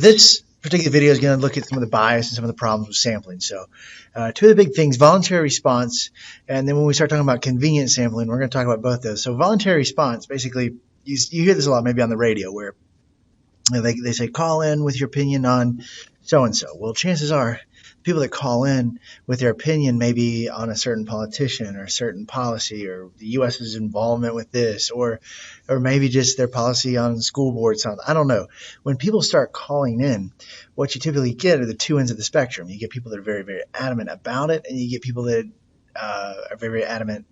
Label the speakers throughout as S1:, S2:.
S1: This particular video is going to look at some of the bias and some of the problems with sampling. So two of the big things, voluntary response, and then when we start talking about convenient sampling, we're going to talk about both those. So voluntary response, basically, you hear this a lot maybe on the radio where they say, call in with your opinion on so-and-so. Well, chances are people that call in with their opinion maybe on a certain politician or a certain policy or the U.S.'s involvement with this or maybe just their policy on school board something. I don't know. When people start calling in, what you typically get are the two ends of the spectrum. You get people that are very, very adamant about it, and you get people that are very, very adamant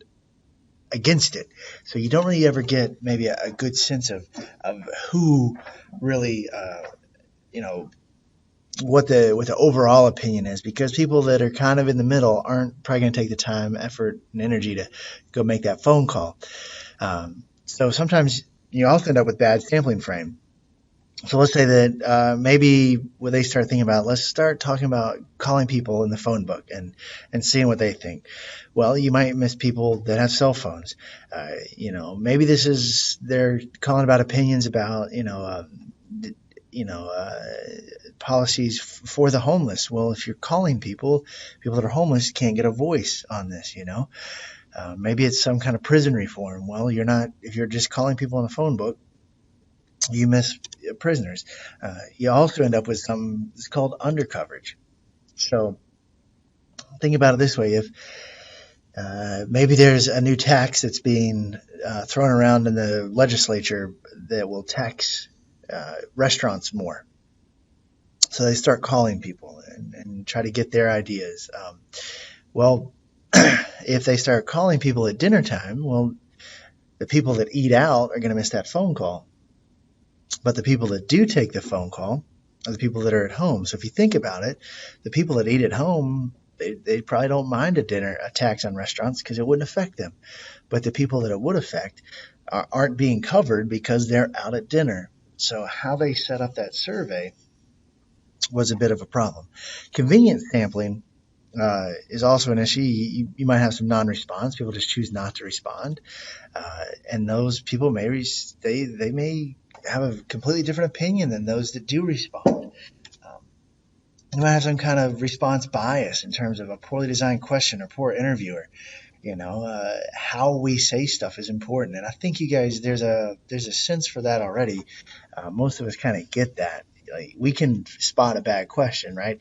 S1: against it. So you don't really ever get maybe a good sense of who really, what the overall opinion is, because people that are kind of in the middle aren't probably going to take the time, effort, and energy to go make that phone call. So sometimes you also end up with bad sampling frame. So let's say that maybe when they start thinking about, let's start talking about calling people in the phone book and seeing what they think. Well, you might miss people that have cell phones. Maybe they're calling about opinions about, policies for the homeless. Well, if you're calling people that are homeless can't get a voice on this, maybe it's some kind of prison reform. Well, if you're just calling people on the phone book, you miss prisoners. You also end up with it's called undercoverage. So think about it this way. If maybe there's a new tax that's being thrown around in the legislature that will tax restaurants more. So they start calling people and try to get their ideas. If they start calling people at dinner time, well, the people that eat out are going to miss that phone call. But the people that do take the phone call are the people that are at home. So if you think about it, the people that eat at home, they probably don't mind a tax on restaurants because it wouldn't affect them. But the people that it would affect aren't being covered because they're out at dinner. So how they set up that survey was a bit of a problem. Convenient sampling is also an issue. You might have some non-response. People just choose not to respond. And those people may have a completely different opinion than those that do respond. You might have some kind of response bias in terms of a poorly designed question or poor interviewer. How we say stuff is important. And I think you guys, there's a sense for that already. Most of us kind of get that. Like, we can spot a bad question, right?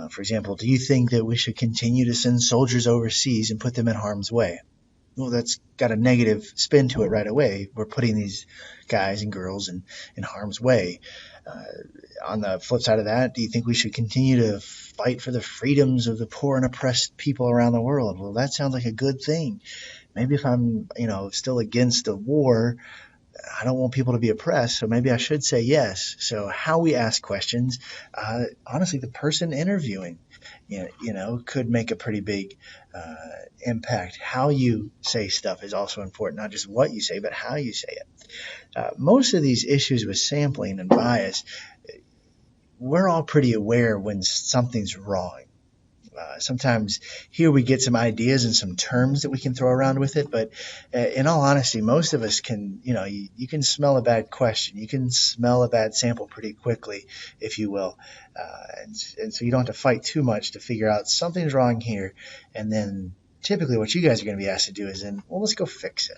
S1: For example, do you think that we should continue to send soldiers overseas and put them in harm's way? Well, that's got a negative spin to it right away. We're putting these guys and girls in harm's way. On the flip side of that, do you think we should continue to fight for the freedoms of the poor and oppressed people around the world? Well, that sounds like a good thing. Maybe if I'm, still against the war, I don't want people to be oppressed, so maybe I should say yes. So how we ask questions, honestly, the person interviewing, could make a pretty big impact. How you say stuff is also important, not just what you say, but how you say it. Most of these issues with sampling and bias, we're all pretty aware when something's wrong. Sometimes here we get some ideas and some terms that we can throw around with it, but in all honesty, most of us can, you can smell a bad question. You can smell a bad sample pretty quickly, if you will. And so you don't have to fight too much to figure out something's wrong here. And then typically what you guys are going to be asked to do is let's go fix it.